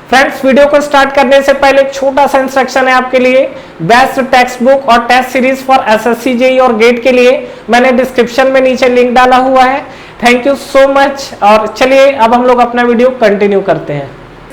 Friends, video को start करने से पहले एक छोटा सा इंस्ट्रक्शन है आपके लिए। बेस्ट टेक्स्ट बुक और test series for SSC JEE और गेट के लिए मैंने डिस्क्रिप्शन में नीचे लिंक डाला हुआ है। Thank you so much. और चलिए अब हम लोग अपना वीडियो कंटिन्यू करते हैं।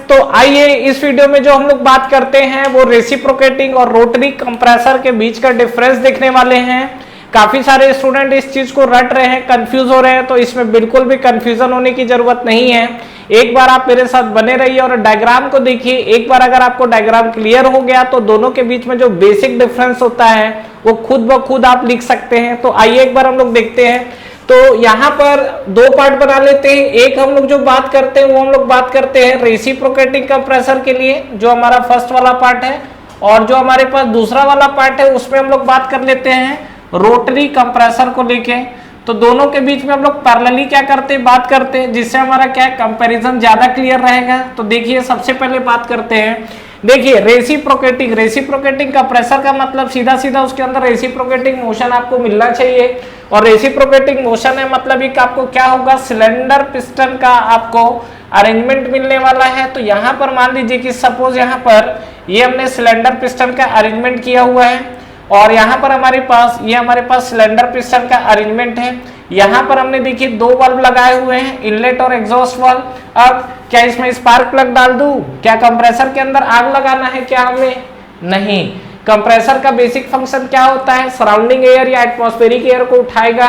तो आइए इस वीडियो में जो हम लोग बात करते हैं वो रेसिप्रोकेटिंग और रोटरी कंप्रेसर के बीच का डिफरेंस देखने वाले हैं। काफी सारे स्टूडेंट इस चीज को रट रहे हैं, कंफ्यूज हो रहे हैं, तो इसमें बिल्कुल भी कंफ्यूजन होने की जरूरत नहीं है। एक बार आप मेरे साथ बने रहिए और डायग्राम को देखिए। एक बार अगर आपको डायग्राम क्लियर हो गया तो दोनों के बीच में जो बेसिक डिफरेंस होता है वो खुद ब खुद आप लिख सकते हैं। तो आइए एक बार हम लोग देखते हैं। तो यहाँ पर दो पार्ट बना लेते हैं। एक हम लोग जो बात करते हैं वो हम लोग बात करते हैं रेसिप्रोकेटिंग कंप्रेसर के लिए, जो हमारा फर्स्ट वाला पार्ट है, और जो हमारे पास दूसरा वाला पार्ट है उसमें हम लोग बात कर लेते हैं रोटरी कंप्रेसर को लेके। तो दोनों के बीच में हम लोग पैरेलली क्या करते हैं, बात करते हैं, जिससे हमारा क्या है कंपैरिजन ज्यादा क्लियर रहेगा। तो देखिए सबसे पहले बात करते हैं। देखिए रेसिप्रोकेटिंग कंप्रेसर का मतलब सीधा सीधा उसके अंदर रेसिप्रोकेटिंग मोशन आपको मिलना चाहिए। और रेसिप्रोकेटिंग मोशन है मतलब एक आपको क्या होगा, सिलेंडर पिस्टन का आपको अरेंजमेंट मिलने वाला है। तो यहाँ पर मान लीजिए कि सपोज यहाँ पर ये हमने सिलेंडर पिस्टन का अरेंजमेंट किया हुआ है और यहाँ पर हमारे पास सिलेंडर पिस्टन का अरेंजमेंट है। यहाँ पर हमने देखिए दो बल्ब लगाए हुए हैं, इनलेट और एग्जॉस्ट वाल्व। अब क्या इसमें स्पार्क प्लग डाल दूं? क्या कंप्रेसर के अंदर आग लगाना है क्या हमें? नहीं। कंप्रेसर का बेसिक फंक्शन क्या होता है, सराउंडिंग एयर या एटमॉस्फेरिक एयर को उठाएगा,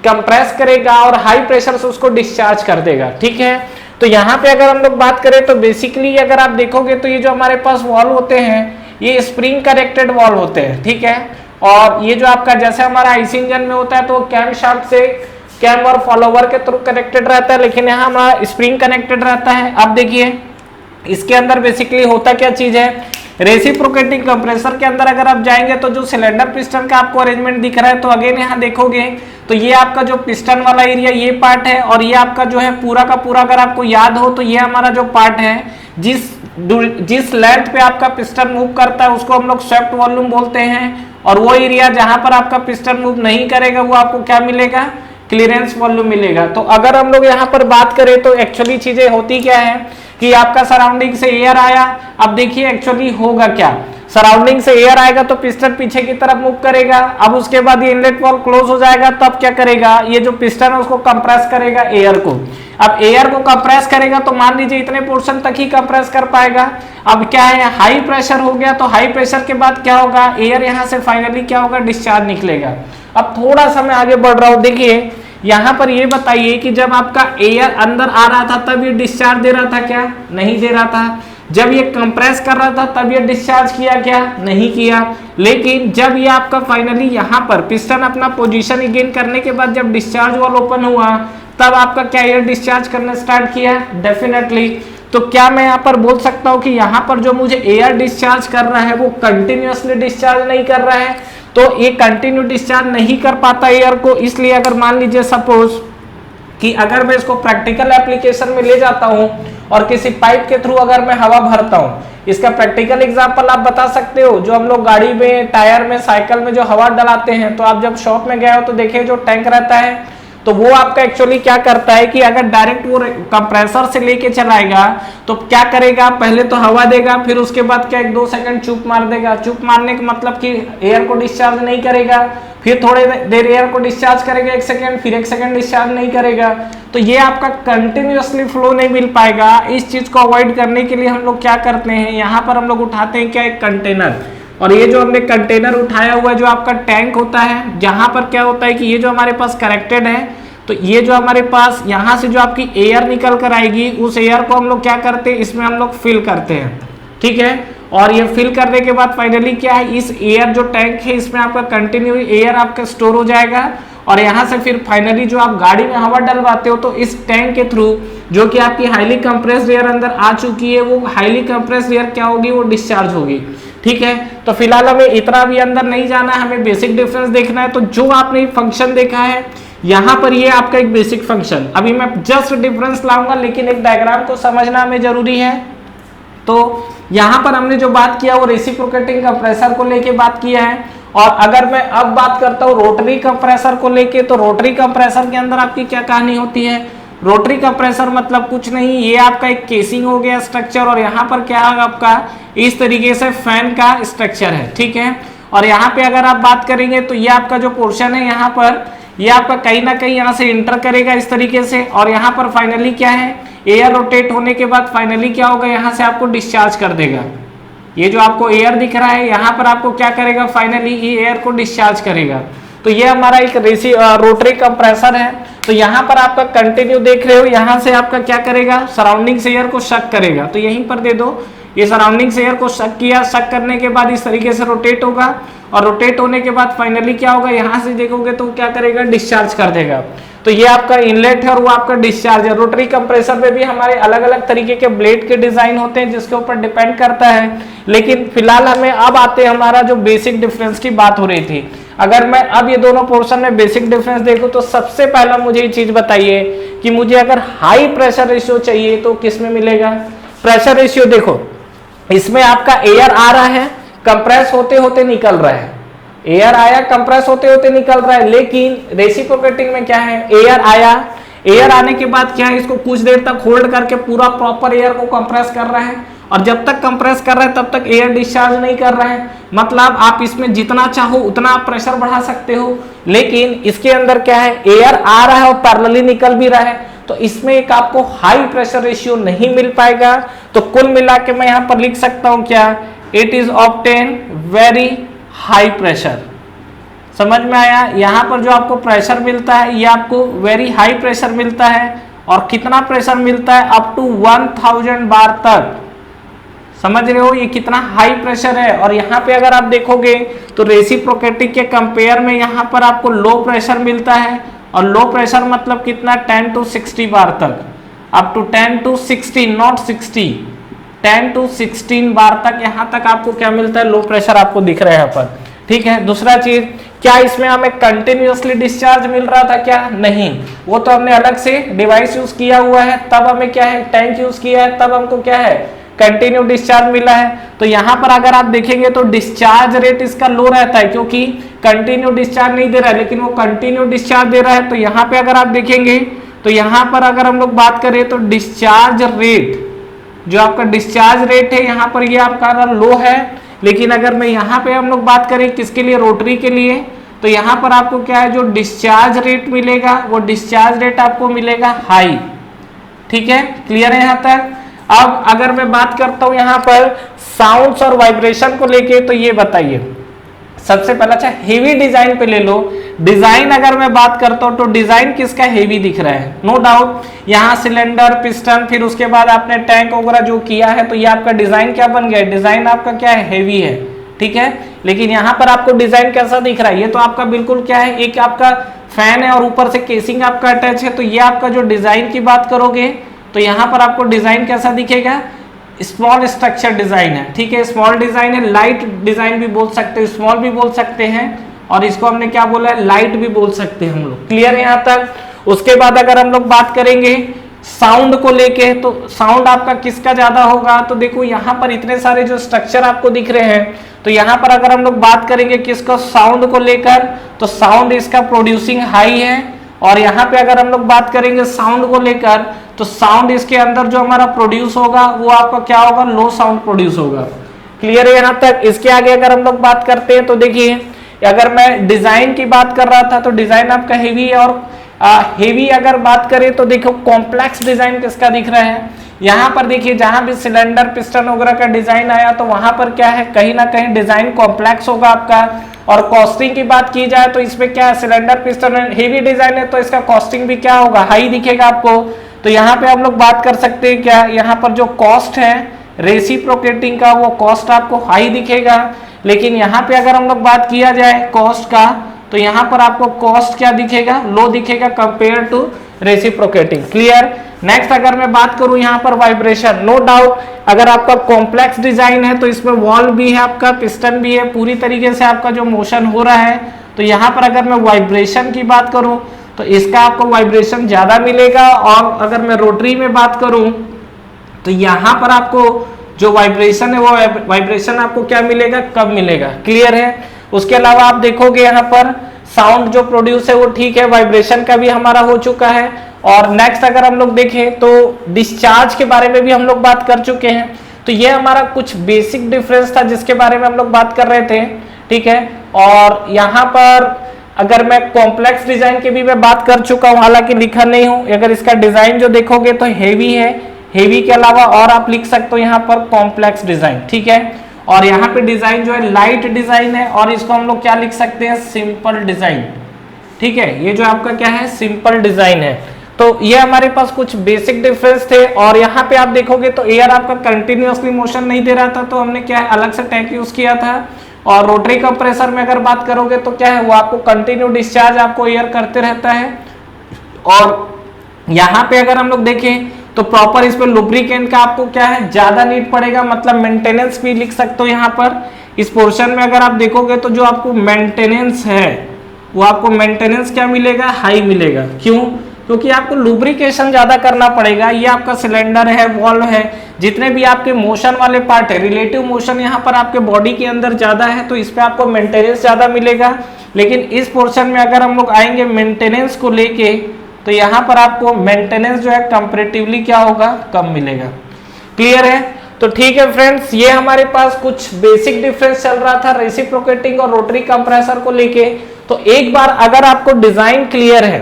कंप्रेस करेगा और हाई प्रेशर से उसको डिस्चार्ज कर देगा। ठीक है, तो यहाँ पे अगर हम लोग बात करें तो बेसिकली अगर आप देखोगे तो ये जो हमारे पास वॉल्व होते हैं ये स्प्रिंग कनेक्टेड वॉल्व होते हैं। ठीक है, और ये जो आपका जैसे हमारा आईसी इंजन में होता है तो कैम शाफ्ट से कैम और फॉलोवर के थ्रू कनेक्टेड रहता है, लेकिन यहाँ हमारा स्प्रिंग कनेक्टेड रहता है। अब देखिए इसके अंदर बेसिकली होता क्या चीज है, रेसिप्रोकेटिंग कंप्रेसर के अंदर अगर आप जाएंगे तो जो सिलेंडर पिस्टन का आपको अरेंजमेंट दिख रहा है, तो अगेन यहाँ देखोगे तो ये आपका जो पिस्टन वाला एरिया ये पार्ट है, और ये आपका जो है पूरा का पूरा अगर आपको याद हो तो ये हमारा जो पार्ट है जिस लेंथ पे आपका पिस्टन मूव करता है उसको हम लोग स्वेप्ट वॉल्यूम बोलते हैं। और वो एरिया जहां पर आपका पिस्टन मूव नहीं करेगा वो आपको क्या मिलेगा, क्लियरेंस वॉल्यूम मिलेगा। तो अगर हम लोग यहाँ पर बात करें तो एक्चुअली चीजें होती क्या है कि आपका सराउंडिंग से एयर आया। अब देखिए एक्चुअली होगा क्या, सराउंडिंग से एयर आएगा तो पिस्टन पीछे की तरफ मूव करेगा। अब उसके बाद ये इनलेट वॉल्व क्लोज हो जाएगा, तब क्या करेगा, ये जो पिस्टन है उसको कंप्रेस करेगा एयर को। अब एयर को कंप्रेस करेगा तो मान लीजिए इतने पोर्शन तक ही कंप्रेस कर पाएगा। अब क्या है, हाई प्रेशर हो गया, तो हाई प्रेशर के बाद क्या होगा, एयर यहाँ से फाइनली क्या होगा, डिस्चार्ज निकलेगा। अब थोड़ा सा मैं आगे बढ़ रहा हूँ। देखिए यहाँ पर ये बताइए कि जब आपका एयर अंदर आ रहा था तब ये डिस्चार्ज दे रहा था क्या? नहीं दे रहा था। जब ये कंप्रेस कर रहा था तब ये डिस्चार्ज किया क्या? नहीं किया। लेकिन जब ये आपका फाइनली यहाँ पर पिस्टन अपना पोजीशन गेन करने के बाद जब डिस्चार्ज वाल ओपन हुआ तब आपका क्या एयर डिस्चार्ज करना स्टार्ट किया? डेफिनेटली। तो क्या मैं यहाँ पर बोल सकता हूँ कि यहाँ पर जो मुझे एयर डिस्चार्ज कर रहा है वो कंटिन्यूअसली डिस्चार्ज नहीं कर रहा है? तो ये कंटिन्यू डिस्चार्ज नहीं कर पाता एयर को, इसलिए अगर मान लीजिए सपोज कि अगर मैं इसको प्रैक्टिकल एप्लीकेशन में ले जाता हूं और किसी पाइप के थ्रू अगर मैं हवा भरता हूं, इसका प्रैक्टिकल एग्जांपल आप बता सकते हो। जो हम लोग गाड़ी में, टायर में, साइकिल में जो हवा डलाते हैं, तो आप जब शॉप में गए हो तो देखिए जो टैंक रहता है तो वो आपका एक्चुअली क्या करता है कि अगर डायरेक्ट वो कंप्रेसर से लेके चलाएगा तो क्या करेगा, पहले तो हवा देगा, फिर उसके बाद क्या 1-2 सेकंड चूप मार देगा। चूप मारने का मतलब कि एयर को डिस्चार्ज नहीं करेगा, फिर थोड़ी देर एयर को डिस्चार्ज करेगा 1 सेकंड, फिर 1 सेकंड डिस्चार्ज नहीं करेगा। तो ये आपका कंटिन्यूअसली फ्लो नहीं मिल पाएगा। इस चीज को अवॉइड करने के लिए हम लोग क्या करते हैं, यहाँ पर हम लोग उठाते हैं क्या, एक कंटेनर। और ये जो हमने कंटेनर उठाया हुआ है जो आपका टैंक होता है, जहां पर क्या होता है कि ये जो हमारे पास कनेक्टेड है, तो ये जो हमारे पास यहाँ से जो आपकी एयर निकल कर आएगी उस एयर को हम लोग क्या करते हैं, इसमें हम लोग फिल करते हैं। ठीक है, और ये फिल करने के बाद फाइनली क्या है, इस एयर जो टैंक है इसमें आपका कंटिन्यू एयर आपका स्टोर हो जाएगा। और यहाँ से फिर फाइनली जो आप गाड़ी में हवा डलवाते हो तो इस टैंक के थ्रू जो कि आपकी हाईली कंप्रेस्ड एयर अंदर आ चुकी है, वो हाईली कंप्रेस्ड एयर क्या होगी, वो डिस्चार्ज होगी। ठीक है, तो फिलहाल हमें इतना भी अंदर नहीं जाना है, हमें बेसिक डिफरेंस देखना है। तो जो आपने फंक्शन देखा है यहाँ पर, ये आपका एक बेसिक फंक्शन, अभी मैं जस्ट डिफरेंस लाऊंगा लेकिन एक डायग्राम को समझना हमें जरूरी है। तो यहाँ पर हमने जो बात किया वो रेसिप्रोकेटिंग कंप्रेसर को लेके बात किया है। और अगर मैं अब बात करता हूँ रोटरी कंप्रेसर को लेके, तो रोटरी कंप्रेसर के अंदर आपकी क्या कहानी होती है, रोटरी कंप्रेसर मतलब कुछ नहीं, ये आपका एक केसिंग हो गया स्ट्रक्चर, और यहाँ पर क्या है आपका इस तरीके से फैन का स्ट्रक्चर है, ठीक है। और यहाँ पे अगर आप बात करेंगे तो ये आपका जो पोर्शन है यहाँ पर, ये आपका कहीं ना कहीं यहाँ से इंटर करेगा इस तरीके से, और यहाँ पर फाइनली क्या है, एयर रोटेट होने के बाद फाइनली क्या होगा, यहाँ से आपको डिस्चार्ज कर देगा। ये जो आपको एयर दिख रहा है यहाँ पर आपको क्या करेगा, फाइनली ये एयर को डिस्चार्ज करेगा। तो ये हमारा एक रोटरी कंप्रेसर है। तो यहाँ पर आपका कंटिन्यू देख रहे हो, यहाँ से आपका क्या करेगा, सराउंडिंग से एयर को शक करेगा। तो यहीं पर दे दो, ये सराउंडिंग से एयर को शक किया, शक करने के बाद इस तरीके से रोटेट होगा, और रोटेट होने के बाद फाइनली क्या होगा, यहाँ से देखोगे तो क्या करेगा, डिस्चार्ज कर देगा। तो ये आपका इनलेट है और वो आपका डिस्चार्ज है। रोटरी कंप्रेसर में भी हमारे अलग अलग तरीके के ब्लेड के डिजाइन होते हैं जिसके ऊपर डिपेंड करता है, लेकिन फिलहाल हमें अब आते हैं, हमारा जो बेसिक डिफरेंस की बात हो रही थी। अगर मैं अब ये दोनों पोर्शन में बेसिक डिफरेंस देखूं तो सबसे पहला मुझे ये चीज बताइए कि मुझे अगर हाई प्रेशर रेशियो चाहिए तो किस में मिलेगा। प्रेशर रेशियो देखो, इसमें आपका एयर आ रहा है, कंप्रेस होते होते निकल रहा है, एयर आया कंप्रेस होते होते निकल रहा है, लेकिन रेसिप्रोकेटिंग में क्या है, एयर आया, एयर आने के बाद क्या है, इसको कुछ देर तक होल्ड करके पूरा प्रॉपर एयर को कंप्रेस कर रहा है, और जब तक कंप्रेस कर रहा है तब तक एयर डिस्चार्ज नहीं कर रहा है। मतलब आप इसमें जितना चाहो उतना आप प्रेशर बढ़ा सकते हो, लेकिन इसके अंदर क्या है, एयर आ रहा है और पैरेलली निकल भी रहा है, तो इसमें एक आपको हाई प्रेशर रेशियो नहीं मिल पाएगा। तो कुल मिला के मैं यहाँ पर लिख सकता हूँ क्या, it is obtain very high pressure. समझ में आया, यहाँ पर जो आपको प्रेशर मिलता है ये आपको वेरी हाई प्रेशर मिलता है, और कितना प्रेशर मिलता है, अप टू 1000 बार तक। समझ रहे हो ये कितना हाई प्रेशर है। और यहाँ पे अगर आप देखोगे तो रेसिप्रोकेटिंग के कंपेयर में यहाँ पर आपको लो प्रेशर मिलता है, और लो प्रेशर मतलब कितना, 10 to 60 बार तक, up to 10 to 16, not 60, 10 to 16 बार तक यहाँ तक आपको क्या मिलता है, लो प्रेशर आपको दिख रहा है यहाँ पर, ठीक है। दूसरा चीज, क्या इसमें हमें कंटिन्यूअसली डिस्चार्ज मिल रहा था क्या, नहीं, वो तो हमने अलग से डिवाइस यूज किया हुआ है, तब हमें क्या है, टैंक यूज किया है, तब हमको क्या है, कंटिन्यू डिस्चार्ज मिला है। तो यहाँ पर अगर आप देखेंगे तो डिस्चार्ज रेट इसका लो रहता है, क्योंकि कंटिन्यू डिस्चार्ज नहीं दे रहा है, लेकिन वो कंटिन्यू डिस्चार्ज दे रहा है। तो यहाँ पे अगर आप देखेंगे तो यहाँ पर अगर हम लोग बात करें तो डिस्चार्ज रेट, जो आपका डिस्चार्ज रेट है यहाँ पर ये आपका लो है, लेकिन अगर मैं यहाँ पे हम लोग बात करें किसके लिए, रोटरी के लिए, तो यहाँ पर आपको क्या है, जो डिस्चार्ज रेट मिलेगा वो डिस्चार्ज रेट आपको मिलेगा हाई, ठीक है, क्लियर है यहाँ तक। अब अगर मैं बात करता हूं यहाँ पर साउंड्स और वाइब्रेशन को लेके, तो ये बताइए सबसे पहला, अच्छा हेवी डिजाइन पे ले लो। डिजाइन अगर मैं बात करता हूं तो डिजाइन किसका हेवी दिख रहा है, नो डाउट, यहाँ सिलेंडर, पिस्टन, फिर उसके बाद आपने टैंक वगैरह जो किया है, तो ये आपका डिजाइन क्या बन गया, डिजाइन आपका क्या है, हेवी है, ठीक है। लेकिन यहाँ पर आपको डिजाइन कैसा दिख रहा है, ये तो आपका बिल्कुल क्या है, एक आपका फैन है और ऊपर से केसिंग आपका अटैच है। तो ये आपका जो डिजाइन की बात करोगे तो यहाँ पर आपको डिजाइन कैसा दिखेगा, स्मॉल स्ट्रक्चर डिजाइन है, ठीक है, स्मॉल डिजाइन है, लाइट डिजाइन भी बोल सकते हैं, स्मॉल भी बोल सकते हैं, और इसको हमने क्या बोला है, लाइट भी बोल सकते हैं हम लोग, क्लियर है यहाँ तक। उसके बाद अगर हम लोग बात करेंगे साउंड को लेके, तो साउंड आपका किसका ज्यादा होगा, तो देखो यहाँ पर इतने सारे जो स्ट्रक्चर आपको दिख रहे हैं, तो यहाँ पर अगर हम लोग बात करेंगे किसको, साउंड को लेकर, तो साउंड इसका प्रोड्यूसिंग हाई है। और यहाँ पे अगर हम लोग बात करेंगे साउंड को लेकर, तो साउंड इसके अंदर जो हमारा प्रोड्यूस होगा वो आपका क्या होगा, लो साउंड प्रोड्यूस होगा, क्लियर है यहाँ तक। इसके आगे अगर हम लोग बात करते हैं तो देखिए, अगर मैं डिजाइन की बात कर रहा था तो डिजाइन आपका हेवी है, और हेवी अगर बात करें तो देखो कॉम्प्लेक्स डिजाइन किसका दिख रहा है, यहाँ पर देखिए जहां भी सिलेंडर, पिस्टन वगैरह का डिजाइन आया तो वहां पर क्या है, कहीं ना कहीं डिजाइन कॉम्प्लेक्स होगा आपका। और कॉस्टिंग की बात की जाए तो इसमें क्या है, सिलेंडर, पिस्टन हेवी डिजाइन है तो इसका कॉस्टिंग भी क्या होगा, हाई दिखेगा आपको। तो यहाँ पे हम लोग बात कर सकते हैं क्या, यहाँ पर जो कॉस्ट है रेसिप्रोकेटिंग का, वो कॉस्ट आपको हाई दिखेगा। लेकिन यहाँ पे अगर हम लोग बात किया जाए कॉस्ट का, तो यहाँ पर आपको कॉस्ट क्या दिखेगा, लो दिखेगा compare to reciprocating, clear. Next अगर मैं बात करूं यहाँ पर वाइब्रेशन, नो डाउट अगर आपका कॉम्प्लेक्स डिजाइन है तो इसमें वॉल्व भी है, आपका पिस्टन भी है, पूरी तरीके से आपका जो मोशन हो रहा है। तो यहाँ पर अगर मैं वाइब्रेशन की बात करूं तो इसका आपको वाइब्रेशन ज्यादा मिलेगा। और अगर मैं रोटरी में बात करूं तो यहाँ पर आपको जो वाइब्रेशन है वो वाइब्रेशन आपको क्या मिलेगा, कम मिलेगा, क्लियर है। उसके अलावा आप देखोगे यहाँ पर साउंड जो प्रोड्यूस है वो ठीक है, वाइब्रेशन का भी हमारा हो चुका है। और नेक्स्ट अगर हम लोग देखें तो डिस्चार्ज के बारे में भी हम लोग बात कर चुके हैं। तो ये हमारा कुछ बेसिक डिफरेंस था जिसके बारे में हम लोग बात कर रहे थे, ठीक है। और यहाँ पर अगर मैं कॉम्प्लेक्स डिजाइन की भी मैं बात कर चुका हूँ, हालांकि लिखा नहीं हूँ। अगर इसका डिजाइन जो देखोगे तो हेवी है, हेवी के अलावा और आप लिख सकते हो यहाँ पर कॉम्प्लेक्स डिजाइन, ठीक है। और यहाँ पे डिजाइन जो है लाइट डिजाइन है और इसको हम लोग क्या लिख सकते हैं, सिंपल डिजाइन, ठीक है। ये जो आपका क्या है, सिंपल डिजाइन है। तो ये हमारे पास कुछ बेसिक डिफरेंस थे। और यहाँ पे आप देखोगे तो एयर आपका कंटिन्यूअसली मोशन नहीं दे रहा था, तो हमने क्या है अलग से टैग यूज किया था। और रोटरी कंप्रेसर में अगर बात करोगे तो क्या है, वो आपको कंटिन्यू डिस्चार्ज आपको एयर करते रहता है। और यहाँ पे अगर हम लोग देखें तो प्रॉपर इस पे लुब्रिकेंट का आपको क्या है ज्यादा नीड पड़ेगा, मतलब मेंटेनेंस भी लिख सकते हो यहाँ पर। इस पोर्शन में अगर आप देखोगे तो जो आपको मेंटेनेंस है वो आपको मेंटेनेंस क्या मिलेगा, हाई मिलेगा। क्यों? क्योंकि आपको लुब्रिकेशन ज्यादा करना पड़ेगा। ये आपका सिलेंडर है, वॉल्व है, जितने भी आपके मोशन वाले पार्ट है, रिलेटिव मोशन यहाँ पर आपके बॉडी के अंदर ज्यादा है, तो इस पे आपको मेंटेनेंस ज्यादा मिलेगा। लेकिन इस पोर्शन में अगर हम लोग आएंगे मेंटेनेंस को लेके, तो यहाँ पर आपको मेंटेनेंस जो है कंपैरेटिवली क्या होगा, कम मिलेगा। क्लियर है? तो ठीक है फ्रेंड्स, ये हमारे पास कुछ बेसिक डिफरेंस चल रहा था रेसिप्रोकेटिंग और रोटरी कंप्रेसर को लेके। तो एक बार अगर आपको डिजाइन क्लियर है,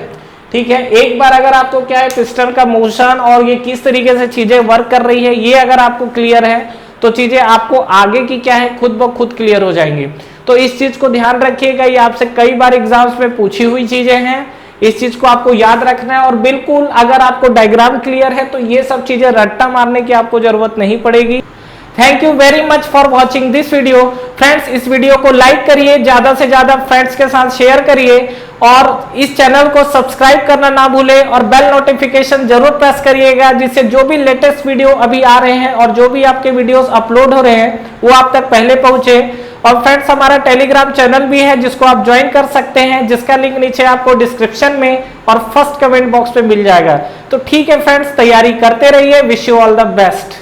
ठीक है, एक बार अगर आपको क्या है पिस्टन का मोशन और ये किस तरीके से चीजें वर्क कर रही है ये अगर आपको क्लियर है, तो चीजें आपको आगे की क्या है खुद ब खुद क्लियर हो जाएंगी। तो इस चीज को ध्यान रखिएगा, ये आपसे कई बार एग्जाम्स में पूछी हुई चीजें हैं, इस चीज को आपको याद रखना है। और बिल्कुल अगर आपको डायग्राम क्लियर है तो ये सब चीजें रट्टा मारने की आपको जरूरत नहीं पड़ेगी। Thank you very much for watching this video. Friends, इस वीडियो को लाइक करिए, ज्यादा से ज्यादा फ्रेंड्स के साथ शेयर करिए और इस चैनल को सब्सक्राइब करना ना भूलें और बेल नोटिफिकेशन जरूर प्रेस करिएगा, जिससे जो भी लेटेस्ट वीडियो अभी आ रहे हैं और जो भी आपके वीडियोस अपलोड हो रहे हैं वो आप तक पहले पहुंचे। और फ्रेंड्स, हमारा टेलीग्राम चैनल भी है जिसको आप ज्वाइन कर सकते हैं, जिसका लिंक नीचे आपको डिस्क्रिप्शन में और फर्स्ट कमेंट बॉक्स पे मिल जाएगा। तो ठीक है फ्रेंड्स, तैयारी करते रहिए। Wish you all the best.